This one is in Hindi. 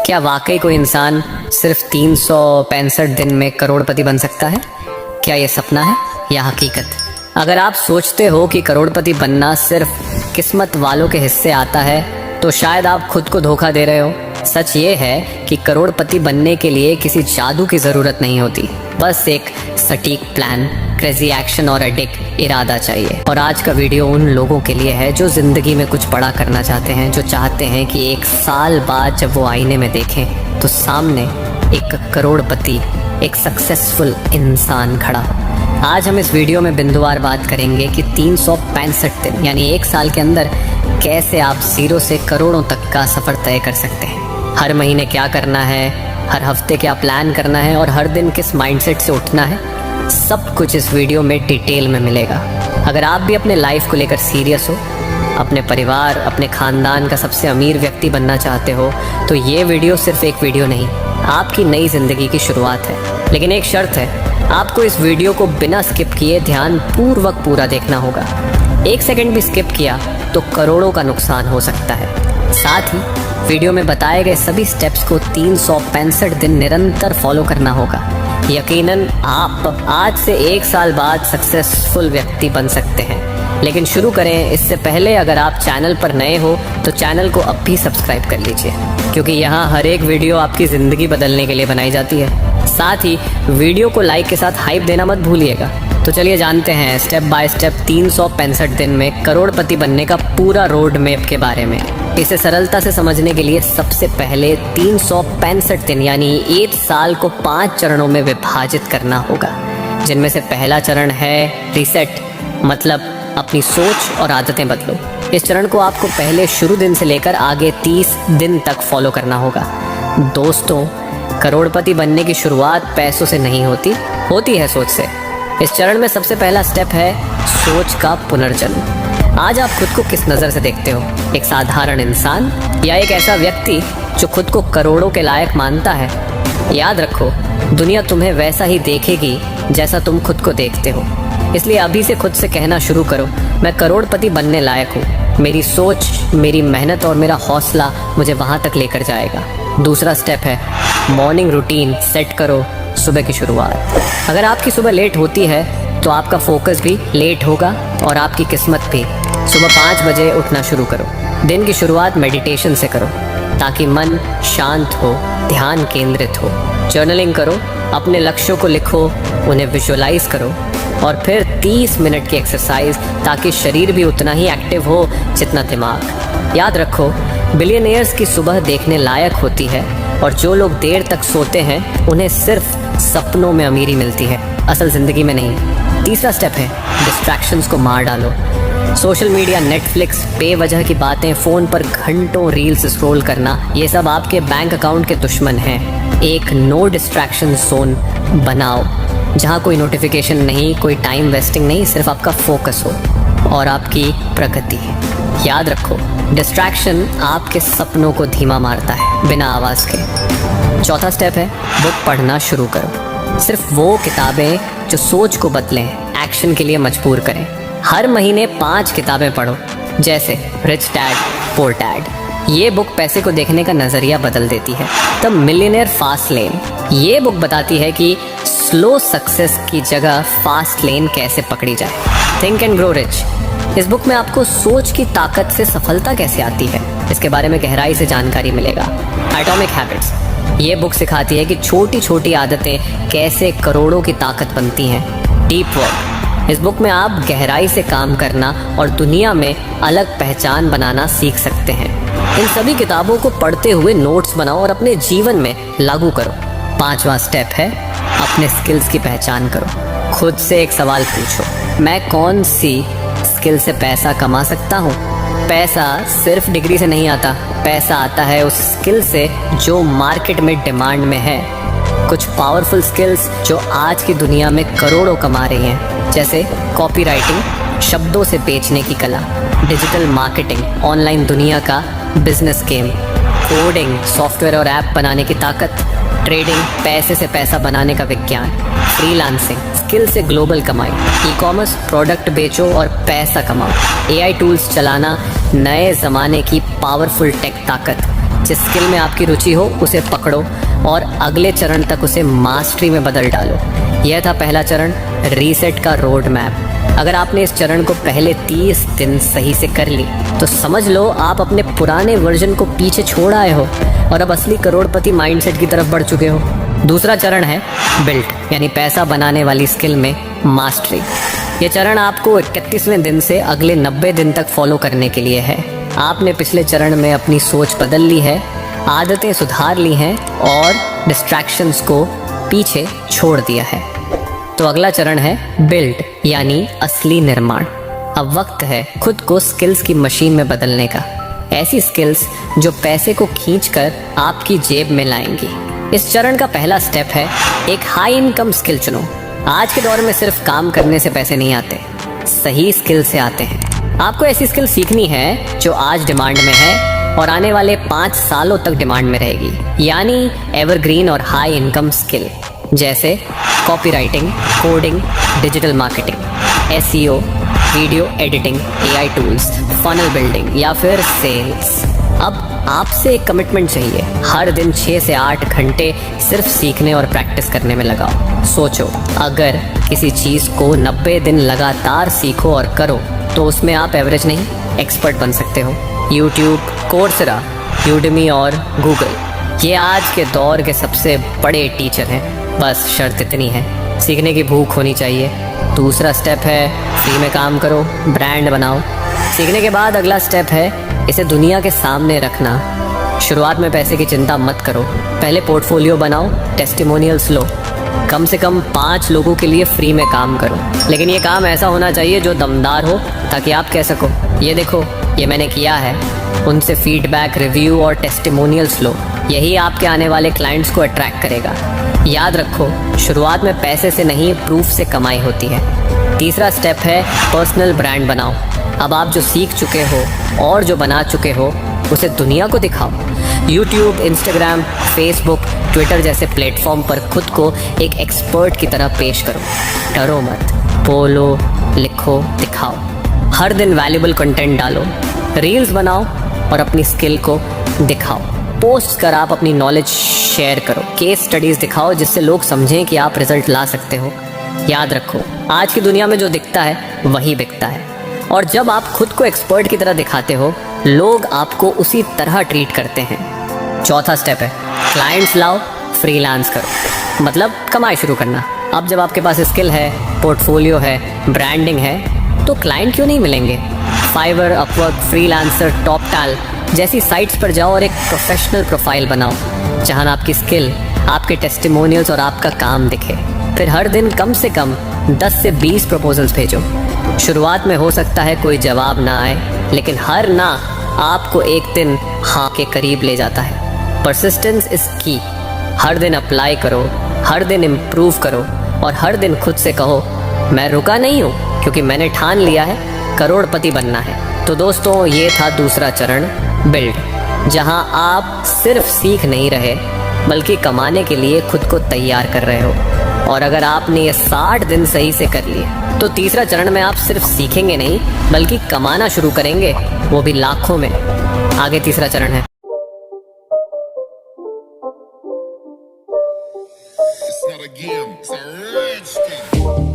क्या वाकई कोई इंसान सिर्फ 365 दिन में करोड़पति बन सकता है? क्या ये सपना है या हकीकत? अगर आप सोचते हो कि करोड़पति बनना सिर्फ किस्मत वालों के हिस्से आता है तो शायद आप खुद को धोखा दे रहे हो। सच ये है कि करोड़पति बनने के लिए किसी जादू की ज़रूरत नहीं होती, बस एक सटीक प्लान, क्रेजी एक्शन और अडिग इरादा चाहिए। और आज का वीडियो उन लोगों के लिए है जो ज़िंदगी में कुछ बड़ा करना चाहते हैं, जो चाहते हैं कि 1 साल बाद जब वो आईने में देखें तो सामने एक करोड़पति, एक सक्सेसफुल इंसान खड़ा हो। आज हम इस वीडियो में बिंदुवार बात करेंगे कि 365 दिन यानी 1 साल के अंदर कैसे आप 0 से करोड़ों तक का सफ़र तय कर सकते हैं। हर महीने क्या करना है, हर हफ्ते क्या प्लान करना है और हर दिन किस माइंडसेट से उठना है, सब कुछ इस वीडियो में डिटेल में मिलेगा। अगर आप भी अपने लाइफ को लेकर सीरियस हो, अपने परिवार, अपने खानदान का सबसे अमीर व्यक्ति बनना चाहते हो, तो ये वीडियो सिर्फ एक वीडियो नहीं, आपकी नई ज़िंदगी की शुरुआत है। लेकिन एक शर्त है, आपको इस वीडियो को बिना स्किप किए ध्यान पूर्वक पूरा देखना होगा। 1 सेकंड भी स्किप किया तो करोड़ों का नुकसान हो सकता है। साथ ही वीडियो में बताए गए सभी स्टेप्स को 365 दिन निरंतर फॉलो करना होगा। यकीनन आप आज से 1 साल बाद सक्सेसफुल व्यक्ति बन सकते हैं। लेकिन शुरू करें इससे पहले अगर आप चैनल पर नए हो तो चैनल को अब भी सब्सक्राइब कर लीजिए, क्योंकि यहाँ हर एक वीडियो आपकी ज़िंदगी बदलने के लिए बनाई जाती है। साथ ही वीडियो को लाइक के साथ हाइप देना मत भूलिएगा। तो चलिए जानते हैं स्टेप बाय स्टेप 365 दिन में करोड़पति बनने का पूरा रोड मैप के बारे में। इसे सरलता से समझने के लिए सबसे पहले 365 दिन यानी 1 साल को 5 चरणों में विभाजित करना होगा, जिनमें से पहला चरण है रीसेट, मतलब अपनी सोच और आदतें बदलो। इस चरण को आपको पहले शुरू दिन से लेकर आगे 30 दिन तक फॉलो करना होगा। दोस्तों, करोड़पति बनने की शुरुआत पैसों से नहीं होती है सोच से। इस चरण में सबसे पहला स्टेप है सोच का पुनर्जन्म। आज आप खुद को किस नज़र से देखते हो? एक साधारण इंसान या एक ऐसा व्यक्ति जो खुद को करोड़ों के लायक मानता है? याद रखो, दुनिया तुम्हें वैसा ही देखेगी जैसा तुम खुद को देखते हो। इसलिए अभी से खुद से कहना शुरू करो, मैं करोड़पति बनने लायक हूँ। मेरी सोच, मेरी मेहनत और मेरा हौसला मुझे वहाँ तक लेकर जाएगा। दूसरा स्टेप है मॉर्निंग रूटीन सेट करो, सुबह की शुरुआत। अगर आपकी सुबह लेट होती है तो आपका फोकस भी लेट होगा और आपकी किस्मत भी। सुबह 5 बजे उठना शुरू करो। दिन की शुरुआत मेडिटेशन से करो ताकि मन शांत हो, ध्यान केंद्रित हो। जर्नलिंग करो, अपने लक्ष्यों को लिखो, उन्हें विजुअलाइज करो और फिर 30 मिनट की एक्सरसाइज ताकि शरीर भी उतना ही एक्टिव हो जितना दिमाग। याद रखो, बिलियनियर्स की सुबह देखने लायक होती है और जो लोग देर तक सोते हैं उन्हें सिर्फ सपनों में अमीरी मिलती है, असल ज़िंदगी में नहीं। तीसरा स्टेप है डिस्ट्रैक्शंस को मार डालो। सोशल मीडिया, नेटफ्लिक्स, बेवजह की बातें, फ़ोन पर घंटों रील्स स्क्रॉल करना, ये सब आपके बैंक अकाउंट के दुश्मन हैं। एक नो डिस्ट्रैक्शन जोन बनाओ जहाँ कोई नोटिफिकेशन नहीं, कोई टाइम वेस्टिंग नहीं, सिर्फ आपका फोकस हो और आपकी प्रगति। याद रखो, डिस्ट्रैक्शन आपके सपनों को धीमा मारता है बिना आवाज़ के। चौथा स्टेप है बुक पढ़ना शुरू करो। सिर्फ वो किताबें जो सोच को बदलें, एक्शन के लिए मजबूर करें। हर महीने 5 किताबें पढ़ो, जैसे रिच डैड पुअर डैड। ये बुक पैसे को देखने का नज़रिया बदल देती है। द मिलियनेयर फास्ट लेन, ये बुक बताती है कि स्लो सक्सेस की जगह फास्ट लेन कैसे पकड़ी जाए। थिंक एंड ग्रो रिच, इस बुक में आपको सोच की ताकत से सफलता कैसे आती है, इसके बारे में गहराई से जानकारी मिलेगा। एटॉमिक हैबिट्स, ये बुक सिखाती है कि छोटी छोटी आदतें कैसे करोड़ों की ताकत बनती हैं। डीप वर्क, इस बुक में आप गहराई से काम करना और दुनिया में अलग पहचान बनाना सीख सकते हैं। इन सभी किताबों को पढ़ते हुए नोट्स बनाओ और अपने जीवन में लागू करो। 5वां स्टेप है अपने स्किल्स की पहचान करो। खुद से एक सवाल पूछो, मैं कौन सी स्किल से पैसा कमा सकता हूँ? पैसा सिर्फ डिग्री से नहीं आता, पैसा आता है उस स्किल से जो मार्केट में डिमांड में है। कुछ पावरफुल स्किल्स जो आज की दुनिया में करोड़ों कमा रही हैं, जैसे कॉपी राइटिंग, शब्दों से बेचने की कला, डिजिटल मार्केटिंग, ऑनलाइन दुनिया का बिजनेस गेम, कोडिंग, सॉफ्टवेयर और ऐप बनाने की ताकत, ट्रेडिंग, पैसे से पैसा बनाने का विज्ञान, फ्रीलांसिंग, स्किल से ग्लोबल कमाई, ई-कॉमर्स, प्रोडक्ट बेचो और पैसा कमाओ, एआई टूल्स चलाना, नए ज़माने की पावरफुल टेक ताकत, जिस स्किल में आपकी रुचि हो उसे पकड़ो और अगले चरण तक उसे मास्टरी में बदल डालो। यह था पहला चरण, रीसेट का रोड मैप। अगर आपने इस चरण को पहले 30 दिन सही से कर ली तो समझ लो आप अपने पुराने वर्जन को पीछे छोड़ आए हो और अब असली करोड़पति माइंडसेट की तरफ बढ़ चुके हो। दूसरा चरण है बिल्ड, यानी पैसा बनाने वाली स्किल में मास्टरी। ये चरण आपको 31वें दिन से अगले 90 दिन तक फॉलो करने के लिए है। आपने पिछले चरण में अपनी सोच बदल ली है, आदतें सुधार ली हैं और डिस्ट्रैक्शंस को पीछे छोड़ दिया है। तो अगला चरण है बिल्ड, यानी असली निर्माण। अब वक्त है खुद को स्किल्स की मशीन में बदलने का। ऐसी स्किल्स जो पैसे को खींचकर आपकी जेब में लाएंगी। इस चरण का पहला स्टेप है एक हाई इनकम स्किल चुनो। आज के दौर में सिर्फ काम करने से पैसे नहीं आते, सही स्किल से आते हैं। आपको ऐसी स्किल सीखनी है जो आज डिमांड में है और आने वाले 5 सालों तक डिमांड में रहेगी, यानी एवरग्रीन और हाई इनकम स्किल, जैसे copywriting, coding, digital marketing, SEO, video editing, AI tools, funnel building या फिर सेल्स। अब आपसे एक कमिटमेंट चाहिए, हर दिन 6 से 8 घंटे सिर्फ सीखने और प्रैक्टिस करने में लगाओ। सोचो, अगर किसी चीज़ को 90 दिन लगातार सीखो और करो तो उसमें आप एवरेज नहीं एक्सपर्ट बन सकते हो। यूट्यूब, कोर्सेरा, यूडेमी और गूगल, ये आज के दौर के सबसे बड़े टीचर हैं। बस शर्त इतनी है, सीखने की भूख होनी चाहिए। दूसरा स्टेप है फ्री में काम करो, ब्रांड बनाओ। सीखने के बाद अगला स्टेप है इसे दुनिया के सामने रखना। शुरुआत में पैसे की चिंता मत करो, पहले पोर्टफोलियो बनाओ, टेस्टिमोनियल्स लो, कम से कम 5 लोगों के लिए फ्री में काम करो। लेकिन ये काम ऐसा होना चाहिए जो दमदार हो, ताकि आप कह सको ये देखो ये मैंने किया है। उनसे फीडबैक, रिव्यू और टेस्टिमोनियल्स लो, यही आपके आने वाले क्लाइंट्स को अट्रैक्ट करेगा। याद रखो, शुरुआत में पैसे से नहीं प्रूफ से कमाई होती है। तीसरा स्टेप है पर्सनल ब्रांड बनाओ। अब आप जो सीख चुके हो और जो बना चुके हो उसे दुनिया को दिखाओ। यूट्यूब, इंस्टाग्राम, फेसबुक, ट्विटर जैसे प्लेटफॉर्म पर खुद को एक एक्सपर्ट की तरह पेश करो। डरो मत, बोलो, लिखो, दिखाओ। हर दिन वैल्यूबल कंटेंट डालो, रील्स बनाओ और अपनी स्किल को दिखाओ। पोस्ट कर आप अपनी नॉलेज शेयर करो, केस स्टडीज दिखाओ जिससे लोग समझें कि आप रिजल्ट ला सकते हो। याद रखो, आज की दुनिया में जो दिखता है वही बिकता है, और जब आप खुद को एक्सपर्ट की तरह दिखाते हो लोग आपको उसी तरह ट्रीट करते हैं। चौथा स्टेप है क्लाइंट्स लाओ, फ्रीलांस करो, मतलब कमाई शुरू करना। अब जब आपके पास स्किल है, पोर्टफोलियो है, ब्रांडिंग है, तो क्लाइंट क्यों नहीं मिलेंगे। फाइवर, अपवर्क, फ्रीलांसर, टॉपटाल जैसी साइट्स पर जाओ और एक प्रोफेशनल प्रोफाइल बनाओ जहां आपकी स्किल, आपके टेस्टिमोनियल्स और आपका काम दिखे। फिर हर दिन कम से कम 10 से 20 प्रपोजल्स भेजो। शुरुआत में हो सकता है कोई जवाब ना आए, लेकिन हर ना आपको एक दिन हाँ के करीब ले जाता है। परसिस्टेंस इज की। हर दिन अप्लाई करो, हर दिन इम्प्रूव करो और हर दिन खुद से कहो मैं रुका नहीं हूँ, क्योंकि मैंने ठान लिया है करोड़पति बनना है। तो दोस्तों, ये था दूसरा चरण बिल्ड, जहां आप सिर्फ सीख नहीं रहे बल्कि कमाने के लिए खुद को तैयार कर रहे हो। और अगर आपने ये 60 दिन सही से कर लिए तो तीसरा चरण में आप सिर्फ सीखेंगे नहीं बल्कि कमाना शुरू करेंगे, वो भी लाखों में। आगे तीसरा चरण है It's not a game, it's a rich thing.